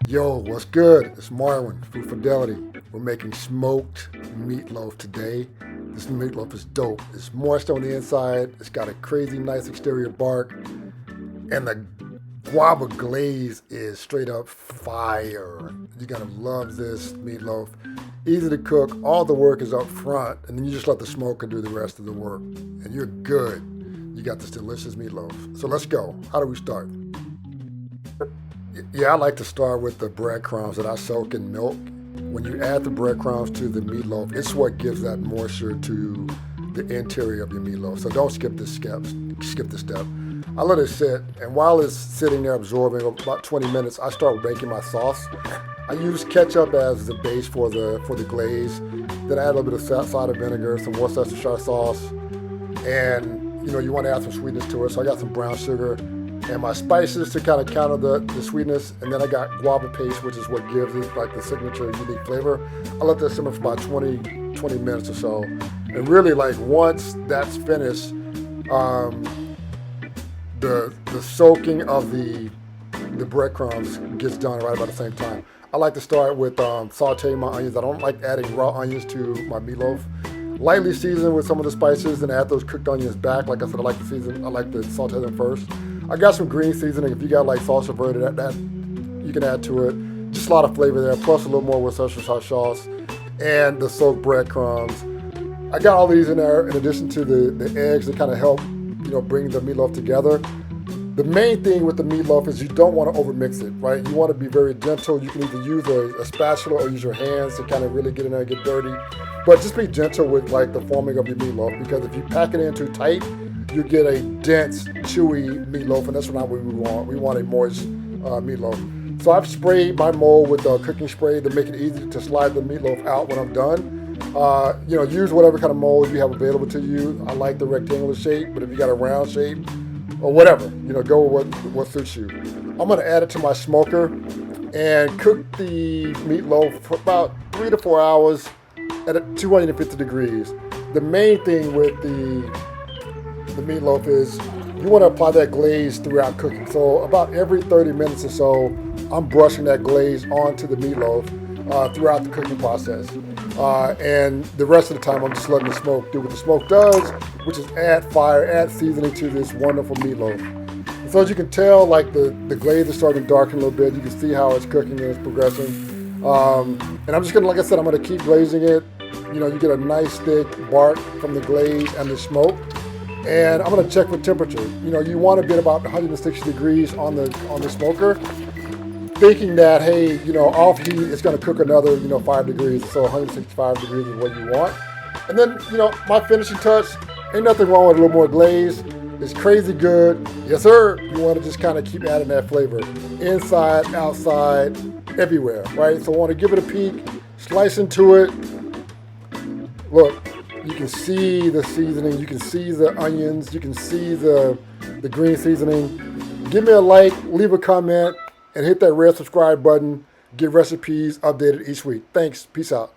Yo, what's good? It's Marwin from Fidelity. We're making smoked meatloaf today. This meatloaf is dope. It's moist on the inside. It's got a crazy nice exterior bark. And the guava glaze is straight up fire. You're gonna love this meatloaf. Easy to cook. All the work is up front. And then you just let the smoker do the rest of the work. And you're good. You got this delicious meatloaf. So let's go. How do we start? Yeah, I like to start with the breadcrumbs that I soak in milk. When you add the breadcrumbs to the meatloaf, it's what gives that moisture to the interior of your meatloaf. So don't skip this step. I let it sit, and while it's sitting there absorbing about 20 minutes, I start making my sauce. I use ketchup as the base for the glaze. Then I add a little bit of cider vinegar, some Worcestershire sauce, and you want to add some sweetness to it. So I got some brown sugar and my spices to kind of counter the sweetness, and then I got guava paste, which is what gives it like the signature unique flavor. I let that simmer for about 20 minutes or so, and really like once that's finished, the soaking of the breadcrumbs gets done right about the same time. I like to start with sauteing my onions. I don't like adding raw onions to my meatloaf. Lightly season with some of the spices and add those cooked onions back. Like I said, I like to saute them first. I got some green seasoning. If you got like salsa verde, that you can add to it. Just a lot of flavor there, plus a little more Worcestershire sauce and the soaked breadcrumbs. I got all these in there in addition to the eggs that kind of help, bring the meatloaf together. The main thing with the meatloaf is you don't want to overmix it, right? You want to be very gentle. You can either use a spatula or use your hands to kind of really get in there and get dirty. But just be gentle with like the forming of your meatloaf, because if you pack it in too tight, you get a dense, chewy meatloaf, and that's not what we want. We want a moist meatloaf. So I've sprayed my mold with cooking spray to make it easy to slide the meatloaf out when I'm done. Use whatever kind of mold you have available to you. I like the rectangular shape, but if you got a round shape or whatever, go with what suits you. I'm gonna add it to my smoker and cook the meatloaf for about 3 to 4 hours at 250 degrees. The main thing with the meatloaf is you want to apply that glaze throughout cooking. So about every 30 minutes or so, I'm brushing that glaze onto the meatloaf throughout the cooking process. And the rest of the time, I'm just letting the smoke do what the smoke does, which is add fire, add seasoning to this wonderful meatloaf. And so as you can tell, like the glaze is starting to darken a little bit. You can see how it's cooking and it's progressing. And I'm just gonna, like I said, I'm gonna keep glazing it. You get a nice thick bark from the glaze and the smoke. And I'm gonna check for temperature. You want to be at about 160 degrees on the smoker, thinking that, hey, off heat, it's gonna cook another, 5 degrees. So 165 degrees is what you want. And then, my finishing touch, ain't nothing wrong with a little more glaze. It's crazy good. Yes, sir. You want to just kind of keep adding that flavor inside, outside, everywhere, right? So I want to give it a peek, slice into it. Look, you can see the seasoning, you can see the onions, you can see the green seasoning. Give me a like, leave a comment, and hit that red subscribe button. Get recipes updated each week. Thanks. Peace out.